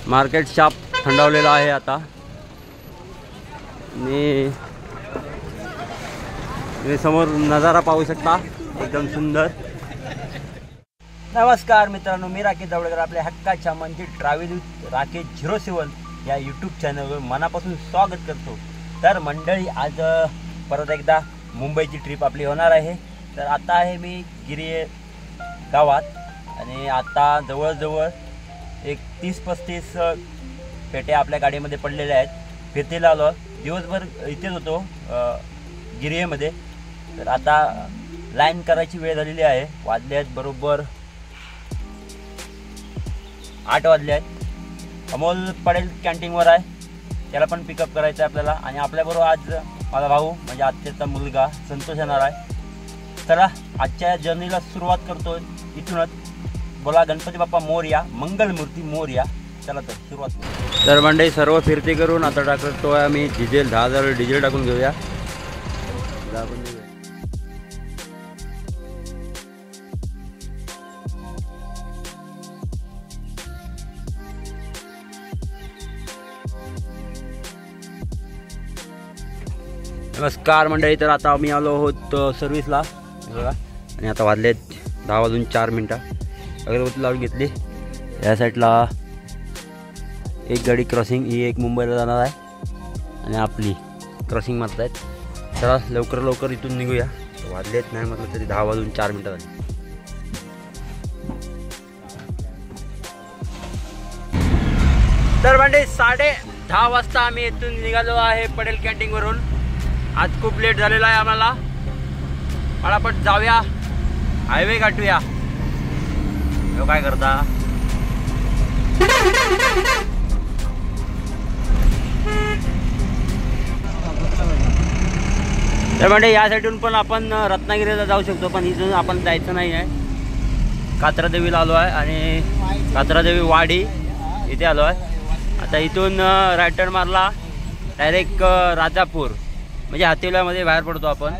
Market शाप थंडावलेला आहे आता आणि तुम्ही समोर नजारा पाहू शकता एकदम सुंदर। नमस्कार मित्रांनो, मी राकेश जावळेकर आपल्या हक्काच्या म्हणजे ट्रॅव्हल विथ राकेश 07 या यूट्यूब चॅनलवर मनापासून स्वागत करतो। तर मंडळी, आज परत एकदा मुंबईची ट्रिप आपली होणार आहे। तर आता आहे मी गिरी गावात आणि आता जवळजवळ एक 30-35 पेटे आपल्या गाडीमध्ये पडलेल्या आहेत। फिरतीला आलो, दिवसभर इथेच होतो गिरीमध्ये। तर आता लाईन करायची वेळ झालेली आहे। वाजले आहेत बरोबर 8 वाजले आहेत। अमोल पडेल कॅन्टीनवर आहे, त्याला पण पिकअप करायचं आहे आपल्याला। आणि आपल्याबरोबर आज माझा भाऊ म्हणजे आत्याचा मुलगा संतोष येणार आहे। चला आजच्या जर्नीला सुरुवात करतो इथूनच। बोला गणपती बाप्पा मोरया, मंगलमूर्ती मोरया। चला तर सुरुवात। तर मंडळी, सर्व फिरती करून आता टाकतो आम्ही डिझेल। 10,000 डिझेल टाकून घेऊया। नमस्कार मंडळी, तर आता आम्ही आलो आहोत सर्व्हिसला बघा। आणि आता वाजलेत 10 वाजून 4 मिनटं। अगरबत्ती लावून घेतली। या साईडला एक गाडी क्रॉसिंग, ही एक मुंबईला जाणार आहे आणि आपली क्रॉसिंग मारत आहेत। चला लवकर इथून निघूया। वाजलेत नाही म्हटलं तरी 10 वाजून 4 मिनटं झाली। तर म्हणजे 10:30 वाजता आम्ही इथून निघालो आहे पटेल कॅन्टीनवरून। आज खूप लेट झालेला आहे आम्हाला। पटापट जाऊया, हायवे गाठूया। हो काय करता? तर म्हणजे या साईडून पण आपण रत्नागिरीला जाऊ शकतो, पण इथून आपण जायचं नाही आहे। कात्रादेवीला आलो आहे आणि कात्रादेवी वाडी इथे आलो आहे। आता इथून राईट टर्न मारला डायरेक्ट राजापूर म्हणजे हातिवल्यामध्ये बाहेर पडतो आपण।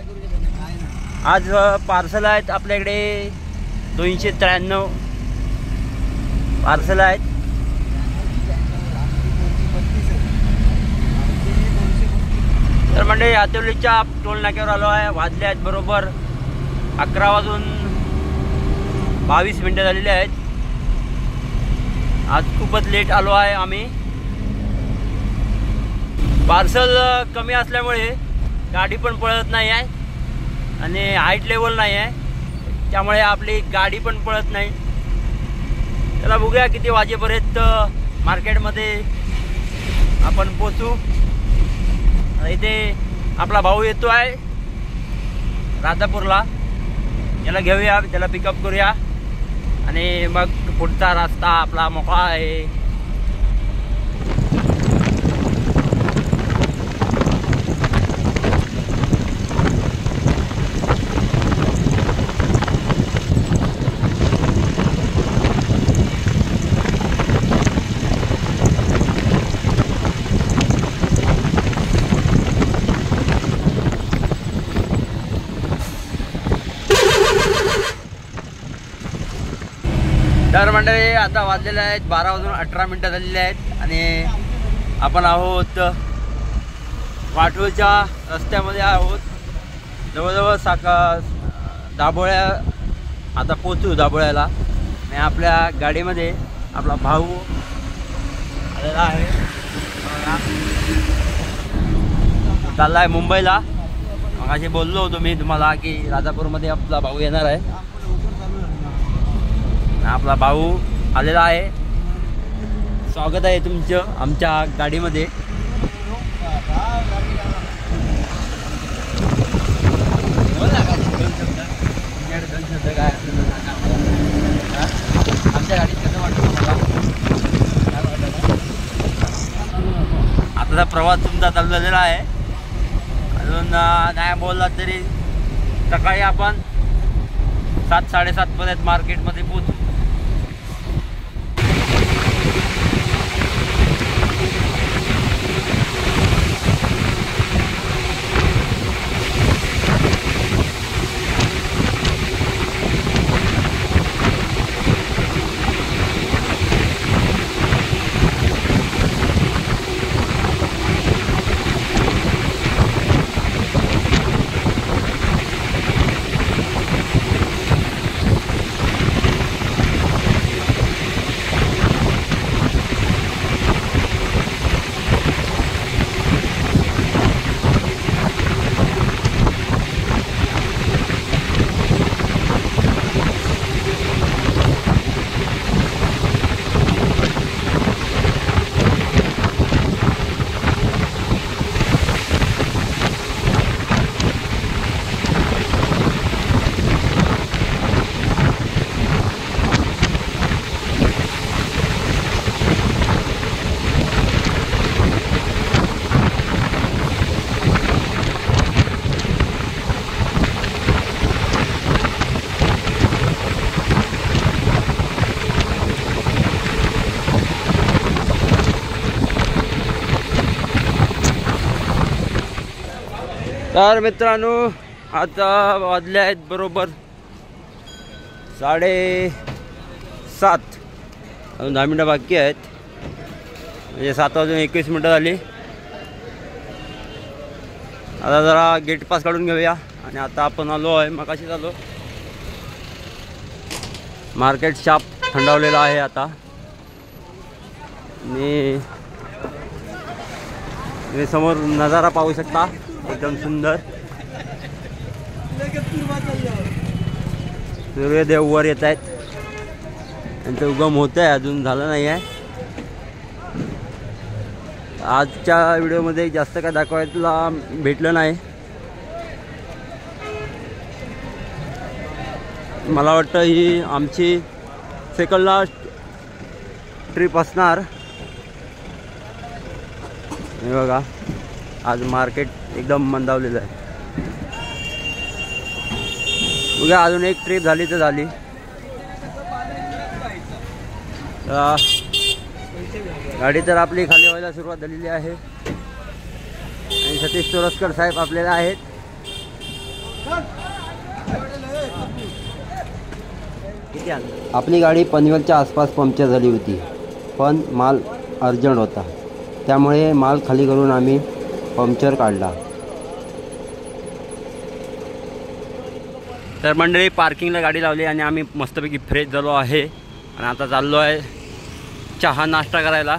आज पार्सल आहेत आपल्याकडे 293 पार्सल आहेत। तर म्हणजे हातिवलीच्या टोल नाक्यावर आलो आहे। वाजले आहेत बरोबर 11 वाजून 22 मिनटं झालेली आहेत। आज खूपच लेट आलो आहे आम्ही। पार्सल कमी असल्यामुळे गाडी पण पळत नाही आहे आणि हाईट लेवल नाही आहे, त्यामुळे आपली गाडी पण पळत नाही। त्याला बघूया किती वाजेपर्यंत मार्केटमध्ये आपण पोचू। इथे आपला भाऊ येतो आहे राजापूरला, याला घेऊया, त्याला पिकअप करूया आणि मग पुढचा रस्ता आपला मोकळा आहे। तर मंडळी, आता वाजलेले आहेत 12 वाजून 18 मिनटं झालेली आहेत आणि आपण आहोत वाटूळच्या रस्त्यामध्ये आहोत। जवळजवळ दाभोळ्या आता पोचू दाभोळ्याला। आणि आपल्या गाडीमध्ये आपला भाऊ आलेला आहे, चालला आहे मुंबईला। मग असे बोललो होतो मी तुम्हाला की राजापूरमध्ये आपला भाऊ येणार आहे। आपला भाऊ आलेला आहे, स्वागत आहे तुमचं आमच्या गाडीमध्ये। आमच्या गाडीत कसं वाटतं मला? आताचा प्रवास तुमचा चालू झालेला आहे। अजून नाही बोलला तरी सकाळी आपण 7-7:30 पर्यंत मार्केटमध्ये पोहोचू। तर मित्रांनो आता वाजले आहेत बरोबर 7:30. अजून 10 मिनटं बाकी आहेत, म्हणजे 7:21 झाली. आता जरा गेट पास काढून घेऊया आणि आता आपण आलो आहे, मगाशीच आलो. मार्केट शाप थंडावलेला आहे आता. आणि समोर नजारा पाहू शकता, एकदम सुंदर. सूर्यदेव वर येत आहेत, त्यांचं उगम होत आहे, अजून झालं नाही आहे. आजच्या व्हिडिओमध्ये जास्त काय दाखवायला भेटलं नाही. मला वाटतं ही आमची सेकंड लास्ट ट्रिप असणार. हे बघा, आज मार्केट एकदम मंदावलेलं आहे. बघा, अजून एक ट्रिप झाली तर झाली. गाडी तर आपली खाली व्हायला सुरुवात झालेली आहे आणि सतीश तोरसकर साहेब आपल्याला आहेत. आपली गाडी पनवेलच्या आसपास पंक्चर झाली होती, पण माल अर्जंट होता, त्यामुळे माल खाली करून आम्ही पंक्चर काढला. तर मंडळी पार्किंगला गाडी लावली आणि आम्ही मस्तपैकी फ्रेश झालो आहे आणि आता चाललो आहे चहा नाश्ता करायला.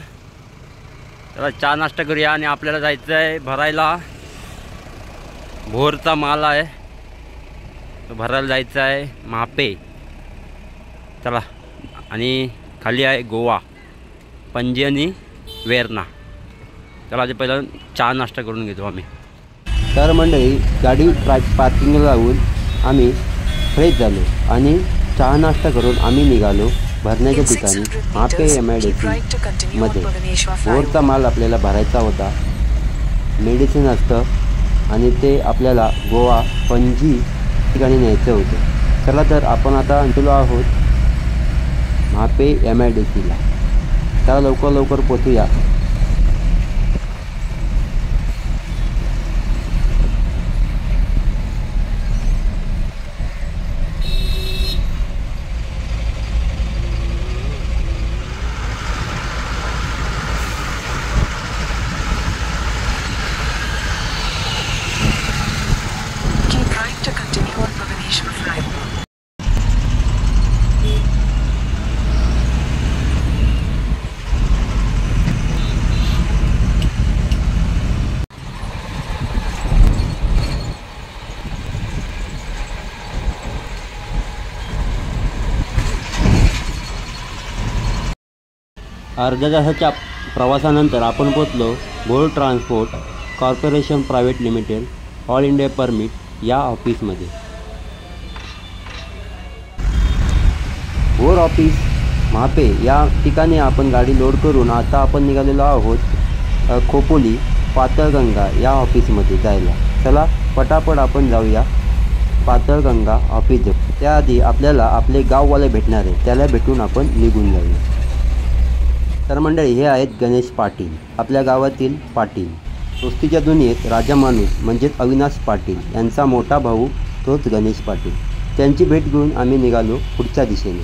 तर चहा नाश्ता करूया आणि आपल्याला जायचं आहे भरायला. भोरचा माल आहे तो भरायला जायचा आहे मापे. चला, आणि खाली आहे गोवा, पणजी आणि वेर्णा. चला, ते पहिला चहा नाश्ता करून घेतो आम्ही. तर मंडळी गाडी पार्किंगला लावून आम्ही फ्रेश झालो आणि चहा नाश्ता करून आम्ही निघालो भरण्याच्या ठिकाणी मापे MIDC मध्ये. भोरचा माल आपल्याला भरायचा होता, मेडिसिन असतं आणि ते आपल्याला गोवा पणजी ठिकाणी न्यायचं होतं. चला, तर आपण आता अंतलो आहोत मापे MIDCला. त्याला लवकर पोचूया. अर्ध्या तासाच्या प्रवासानंतर आपण पोचलो Bhor transport corporation private limited all India permit या ऑफिसमध्ये. भोर ऑफिस मापे या ठिकाणी आपण गाडी लोड करून आता आपण निघालेलो आहोत खोपोली पातळगंगा या ऑफिसमध्ये जायला. चला, पटापट आपण जाऊया पातळगंगा ऑफिस. त्याआधी आपल्याला आपले गाववाले भेटणार आहे, त्याला भेटून आपण निघून जाऊया. तर मंडळी, हे आहेत गणेश पाटील, आपल्या गावातील पाटील. दोस्तीच्या दुनियेत राजा माणूस म्हणजेच अविनाश पाटील यांचा मोठा भाऊ तोच गणेश पाटील. त्यांची भेट घेऊन आम्ही निघालो पुढच्या दिशेने.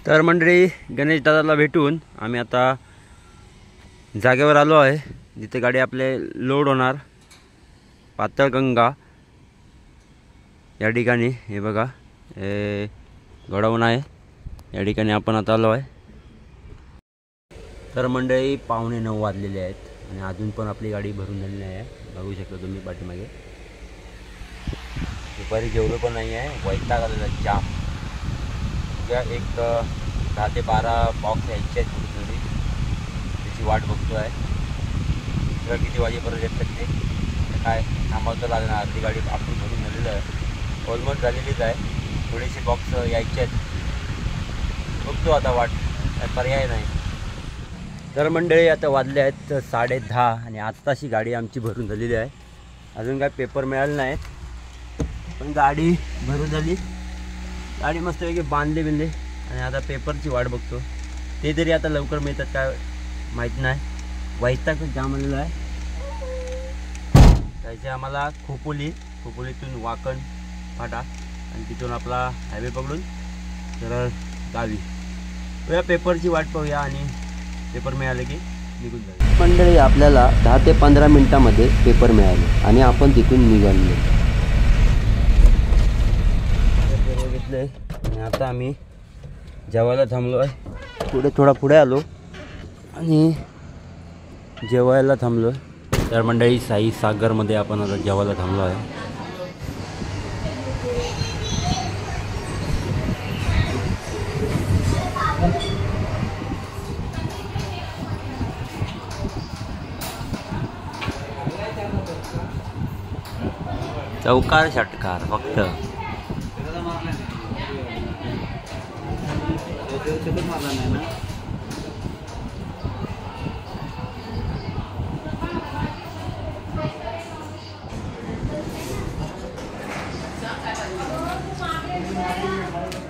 तर मंडळी, गणेश दादाला भेटून आम्ही आता जागेवर आलो आहे जिथे गाडी आपले लोड होणार. पातळगंगा या ठिकाणी हे बघा, हे गोडाऊन आहे, या ठिकाणी आपण आता आलो आहे. तर मंडळी 8:45 वाजलेले आहेत आणि अजून पण आपली गाडी भरून झालेली आहे. बघू शकता तुम्ही पाठीमागे. दुपारी जेवलो पण नाही आहे, वैताग आलेला जाम. एक 10 ते 12 बॉक्स यायचे आहेत थोडी, त्याची वाट बघतो आहे. तर किती वाजेपर्यंत येत शकते काय थांबवतं लागणार. अर्धी गाडी आपली भरून झालेलं आहे, ऑलमोस्ट झालेलीच आहे. थोडेसे बॉक्स यायचे आहेत, बघतो आता वाट, काय पर्याय नाही. तर मंडळी, आता वाजले आहेत 10:30 आणि आत्ताशी गाडी आमची भरून झालेली आहे. अजून काय पेपर मिळाले नाहीत, पण गाडी भरून झाली. गाडी मस्तपैकी बांधले आणि आता पेपरची वाट बघतो. ते तरी आता लवकर मिळतात काय माहीत नाही. वैतागच जाम आलेला आहे. त्याचे आम्हाला खोपोलीतून वाकण फाटा आणि तिथून आपला हायवे पकडून सरळ गावी. या पेपरची वाट पाहूया आणि पेपर मिळाले की निघून जाईल. मंडळी आपल्याला 10 ते 15 मिनिटांमध्ये पेपर मिळाले आणि आपण तिथून निघालो. घेतले आणि आता आम्ही जेवायला थांबलो आहे. थोडा पुढे आलो आणि जेवायला थांबलो. तर मंडळी साई सागरमध्ये आपण आता जेवायला थांबलो आहे. चौकार षटकार फक्त.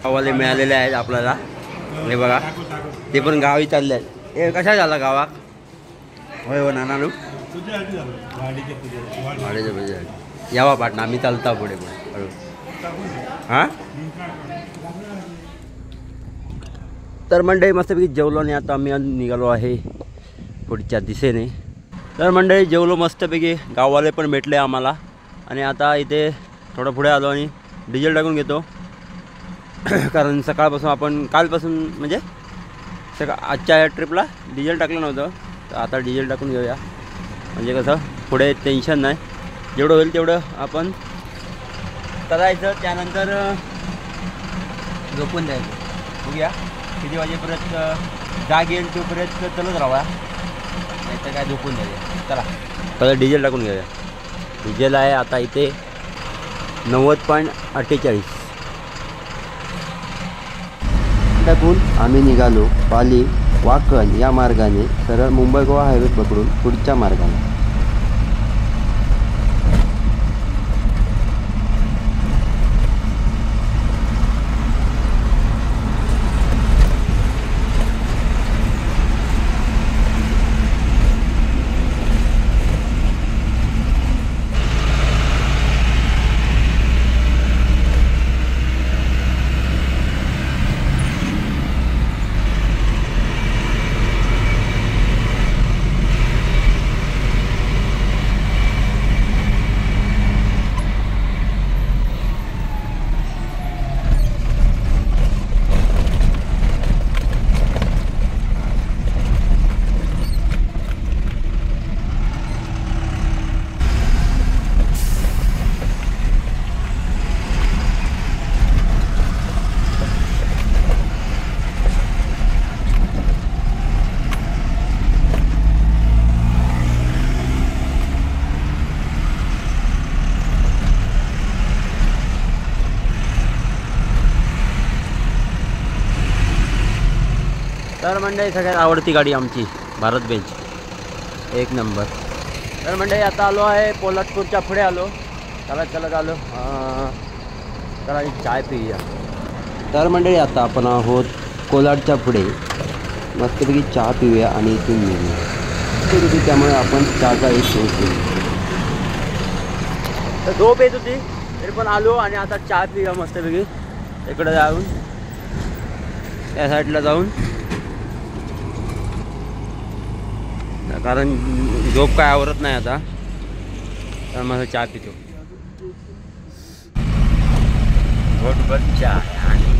गावाले मिळालेले आहेत आपल्याला. हे बघा ते पण गावी चालले आहेत. हे कशा झाला गावात? होय हो नाना लोक वाडीच्या पूजा यावा पाटणा. आम्ही चालता पुढे हळू. हां तर मंडळी मस्तपैकी जेवलो आणि आता आम्ही निघालो आहे पुढच्या दिशेने. तर मंडळी जेवलो मस्तपैकी. गाववाले पण भेटले आम्हाला आणि आता इथे थोडं पुढे आलो आणि डिझेल टाकून घेतो. कारण सकाळपासून आपण कालपासून म्हणजे आजच्या या ट्रिपला डिझेल टाकलं नव्हतं. तर आता डिझेल टाकून घेऊया म्हणजे कसं पुढे टेन्शन नाही. जेवढं होईल तेवढं आपण करायचं. त्यानंतर झोपून द्यायचं. बघूया किती वाजेपर्यंत जाग येईल तोपर्यंत चलत राहा. नाही तर काय झोपून द्यायचं. चला पहिलं डिझेल टाकून घेऊया. डिझेल आहे आता इथे 90.48 टाकून आम्ही निघालो पाली वाकण या मार्गाने सरळ मुंबई गोवा हायवे पकडून पुढच्या मार्गाने. तर मंडळी सगळ्यात आवडती गाडी आमची भारत बेंच एक नंबर. तर मंडळी आता आलो आहे पोलादपूरच्या पुढे आलो. चलत आलो. चला चाय पिऊया. तर मंडळी आता आपण आहोत कोलाडच्या पुढे. मस्तपैकी चहा पिऊया आणि इथून निघूया. त्यामुळे आपण चहाचा एक शोध केला. तर झोप येत होती तरी पण आलो आणि आता चहा पिऊया मस्तपैकी. इकडे जाऊन त्या साईडला जाऊन कारण झोप काय आवरत नाही आता. तर मग चहा पितो. घोटभर चहा आणि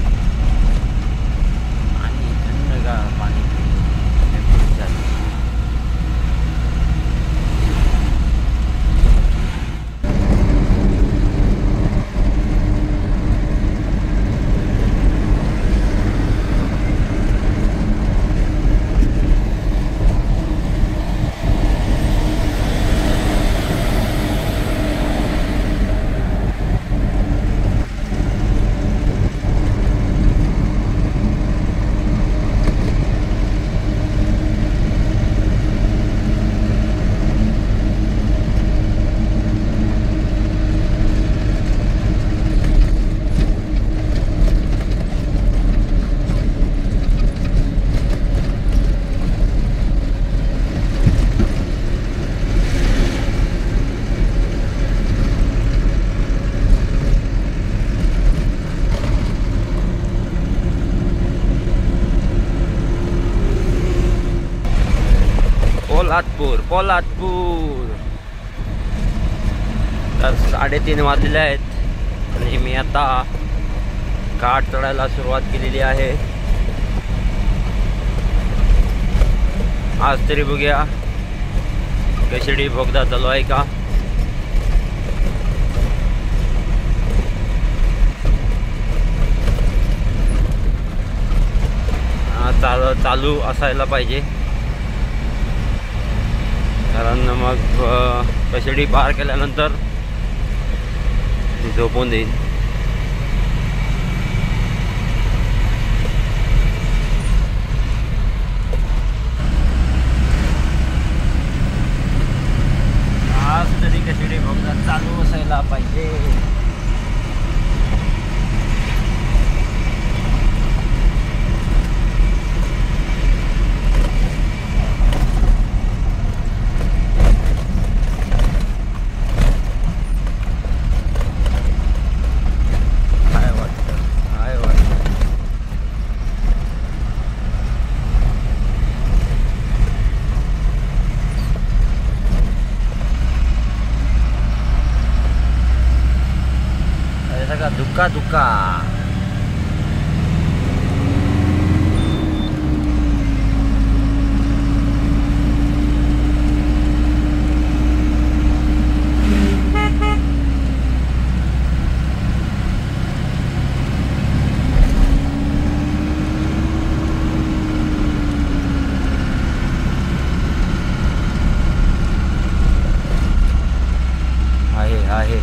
थंडगार पाणी. पोलादपूर. तर 3:30 वाजलेले आहेत आणि मी आता घाट चढायला सुरुवात केलेली आहे. आज तरी बघूया कशिडी बोगदा चालू आहे का. चालू असायला पाहिजे, कारण मग कशिडी पार केल्यानंतर झोपून देईल. आज तरी कशिडी बोगदा चालू असायला पाहिजे. दुका दुका आहे.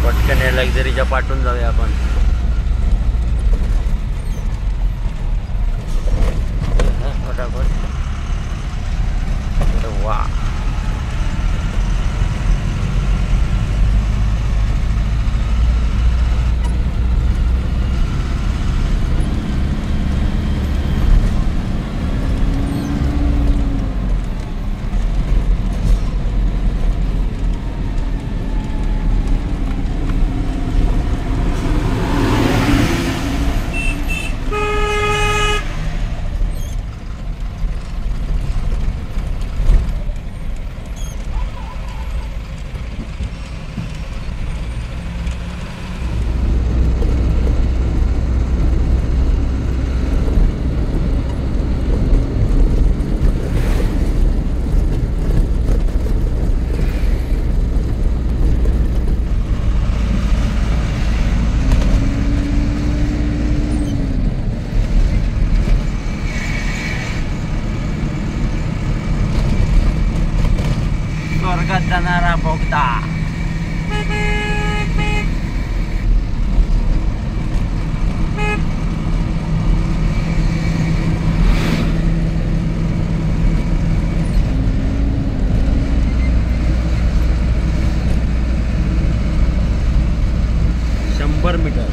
पटकन या लक्झरीच्या पाठवून जाऊया आपण. फटाफट. वा, स्वर्गात जाणारा बोगदा. मीटर.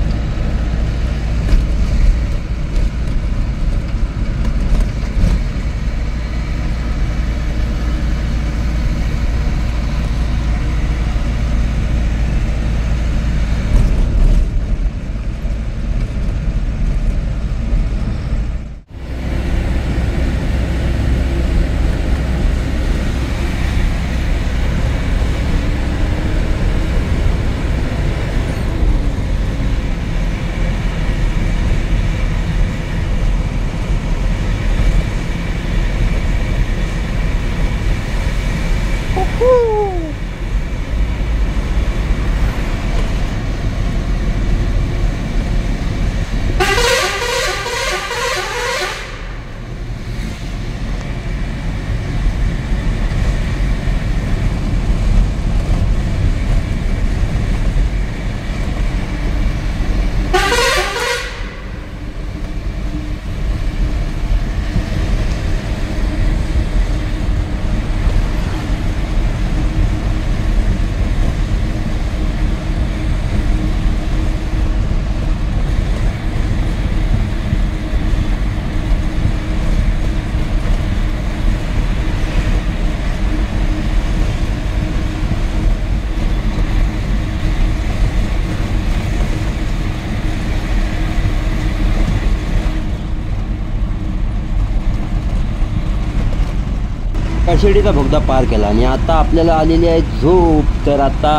कशेडीचा बोगदा पार केला आणि आता आपल्याला आलेली आहे झोप. तर आता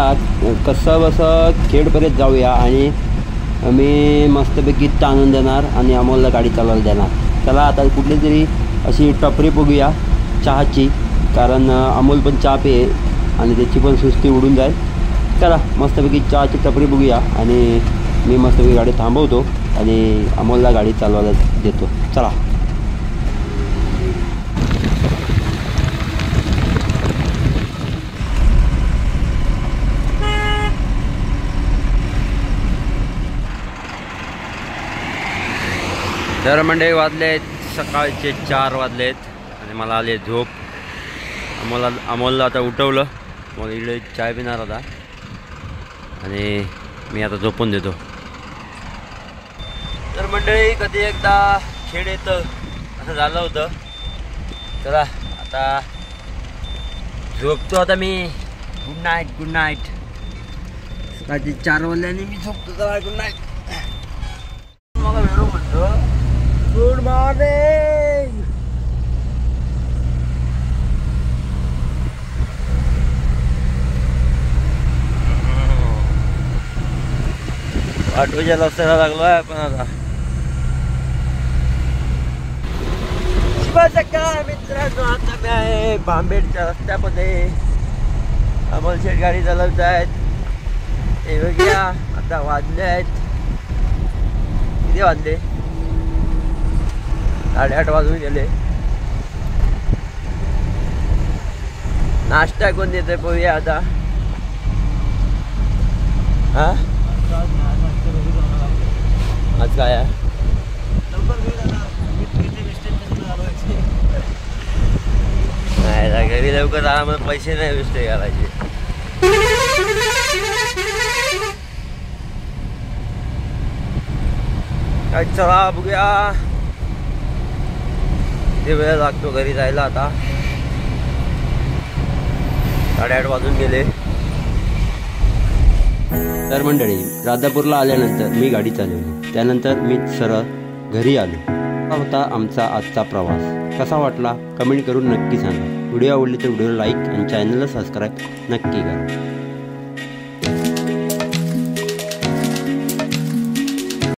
कसं बसं खेडपर्यंत जाऊया आणि मी मस्तपैकी ताणून देणार आणि अमोलला गाडी चालवायला देणार. चला आता कुठली तरी अशी टपरी बघूया चहाची, कारण अमोल पण चहा पे आणि त्याची पण सुस्ती उडून जाईल. चला मस्तपैकी चहाची टपरी बघूया आणि मी मस्तपैकी गाडी थांबवतो आणि अमोलला गाडी चालवायला देतो. चला. तर मंडळी वाजले आहेत सकाळचे 4 वाजले आहेत आणि मला आले झोप. अमोलला आता उठवलं. मग इकडे चाय पिणार होता आणि मी आता झोपून देतो. तर मंडळी कधी एकदा खेळ येतं असं झालं होतं. चला आता झोपतो आता मी. Good night, good night. सकाळचे 4 वाजल्याने मी झोपतो. चला गुड नाईट. मला वेळो म्हणतो गुड मॉर्निंग. आठवड्याला रस्त्याला लागलो आहे आपण आता. शुभ सकाळ मित्रांनो. आता मी आहे भांबेडच्या रस्त्यामध्ये. अमोल शेठ गाडी चालवत आहेत. हे बघूया आता वाजले आहेत. किती वाजले? 8:30 वाजून गेले. नाश्ता कोण देते पोहे आता? हा आज काय आहे? नाही घरी लवकर आला पैसे नाही वेस्ट घालायचे. काय चला बघूया. ते वेळ लागतो घरी जायला. आता 8:30 वाजून गेले. तर मंडळी राजापूरला आल्यानंतर मी गाडी चालवली. त्यानंतर मी सरळ घरी आलो. हा होता आमचा आजचा प्रवास. कसा वाटला कमेंट करून नक्की सांगा. व्हिडिओ आवडली तर व्हिडिओला लाईक आणि चॅनलला सबस्क्राईब नक्की करा.